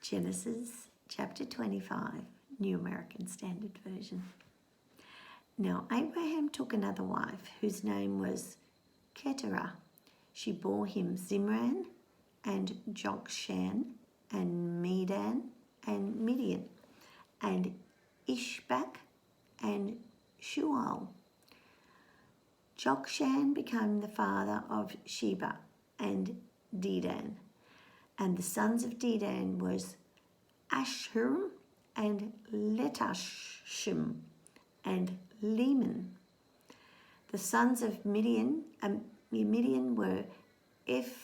Genesis chapter 25, New American Standard Version. Now Abraham took another wife, whose name was Keturah. She bore him Zimran and Jokshan and Medan and Midian and Ishbak and Shual. Jokshan became the father of Sheba and Dedan, and the sons of Dedan was Ashhur and Letashim and Leman. The sons of Midian were Ephah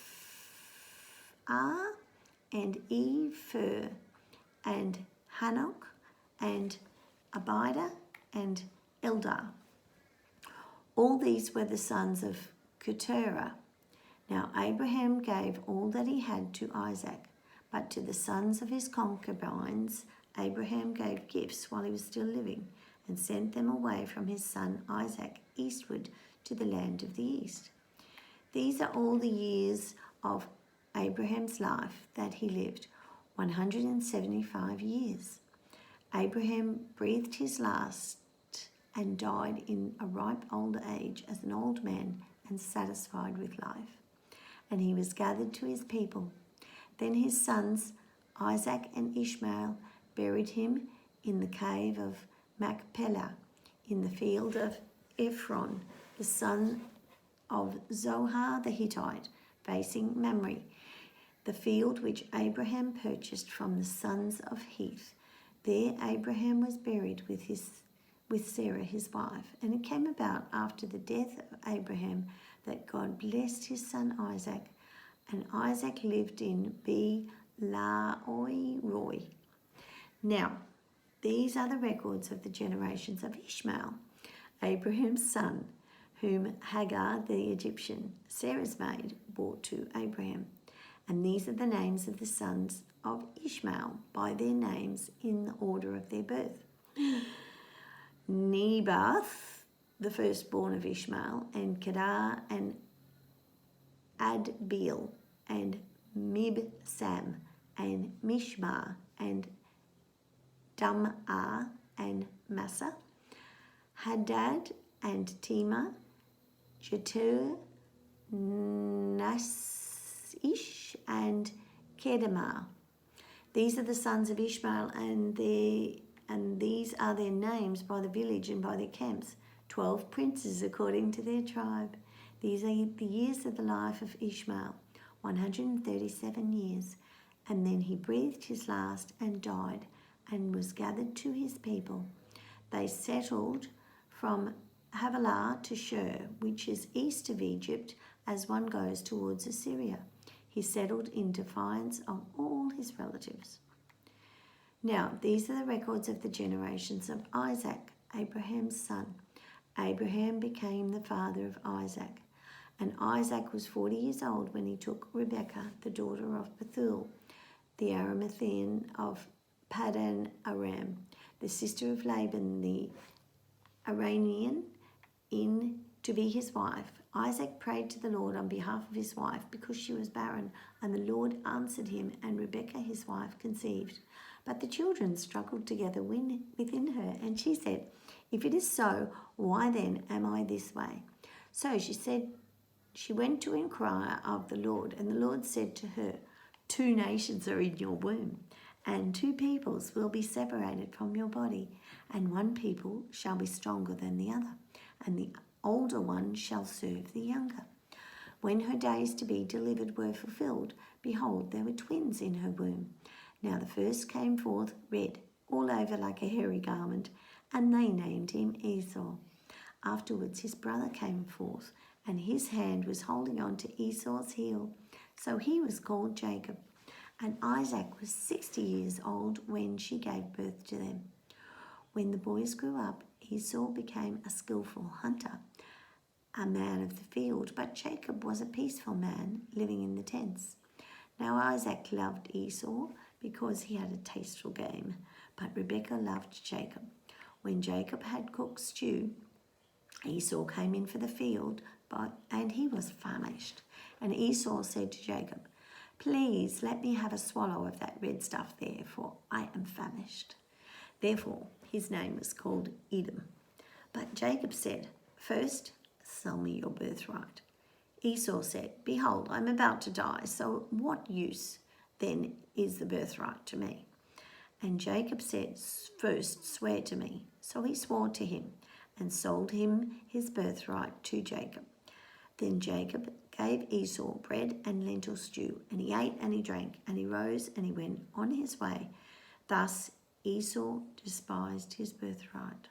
and Epher and Hanok and Abida and Eldar. All these were the sons of Keturah. Now Abraham gave all that he had to Isaac, but to the sons of his concubines Abraham gave gifts while he was still living, and sent them away from his son Isaac eastward to the land of the east. These are all the years of Abraham's life that he lived, 175 years. Abraham breathed his last and died in a ripe old age as an old man and satisfied with life. And he was gathered to his people. Then his sons Isaac and Ishmael buried him in the cave of Machpelah in the field of Ephron, the son of Zohar the Hittite, facing Mamre, the field which Abraham purchased from the sons of Heth. There Abraham was buried with Sarah his wife. And it came about after the death of Abraham that God blessed his son Isaac, and Isaac lived in Beer-lahai-roi. Now, these are the records of the generations of Ishmael, Abraham's son, whom Hagar the Egyptian, Sarah's maid, brought to Abraham. And these are the names of the sons of Ishmael by their names in the order of their birth. Nebath, the firstborn of Ishmael, and Kedar and Adbeel and Mibsam and Mishma and Dumah and Massa, Hadad and Tema, Jetur, Nasish and Kedemah. These are the sons of Ishmael, and these are their names by the village and by their camps, 12 princes according to their tribe. These are the years of the life of Ishmael, 137 years. And then he breathed his last and died, and was gathered to his people. They settled from Havilah to Shur, which is east of Egypt, as one goes towards Assyria. He settled in defiance of all his relatives. Now, these are the records of the generations of Isaac, Abraham's son. Abraham became the father of Isaac. And Isaac was 40 years old when he took Rebekah, the daughter of Bethuel, the Aramathaean of Paddan Aram, the sister of Laban the Aramean, in to be his wife. Isaac prayed to the Lord on behalf of his wife because she was barren, and the Lord answered him, and Rebekah his wife conceived. But the children struggled together within her, and she said, "If it is so, why then am I this way?" So she went to inquire of the Lord, and the Lord said to her, "2 nations are in your womb, and 2 peoples will be separated from your body, and one people shall be stronger than the other, and the older one shall serve the younger." When her days to be delivered were fulfilled, behold, there were twins in her womb. Now the first came forth red, all over like a hairy garment, and they named him Esau. Afterwards his brother came forth, and his hand was holding on to Esau's heel. So he was called Jacob. And Isaac was 60 years old when she gave birth to them. When the boys grew up, Esau became a skillful hunter, a man of the field, but Jacob was a peaceful man living in the tents. Now Isaac loved Esau because he had a tasteful game, but Rebekah loved Jacob. When Jacob had cooked stew, Esau came in for the field, and he was famished. And Esau said to Jacob, Please let me have a swallow of that red stuff there, for I am famished. Therefore his name was called Edom. But Jacob said, First, sell me your birthright. Esau said, Behold, I am about to die, so what use then is the birthright to me? And Jacob said, First, swear to me. So he swore to him and sold him his birthright to Jacob. Then Jacob gave Esau bread and lentil stew, and he ate and he drank, and he rose and he went on his way. Thus Esau despised his birthright.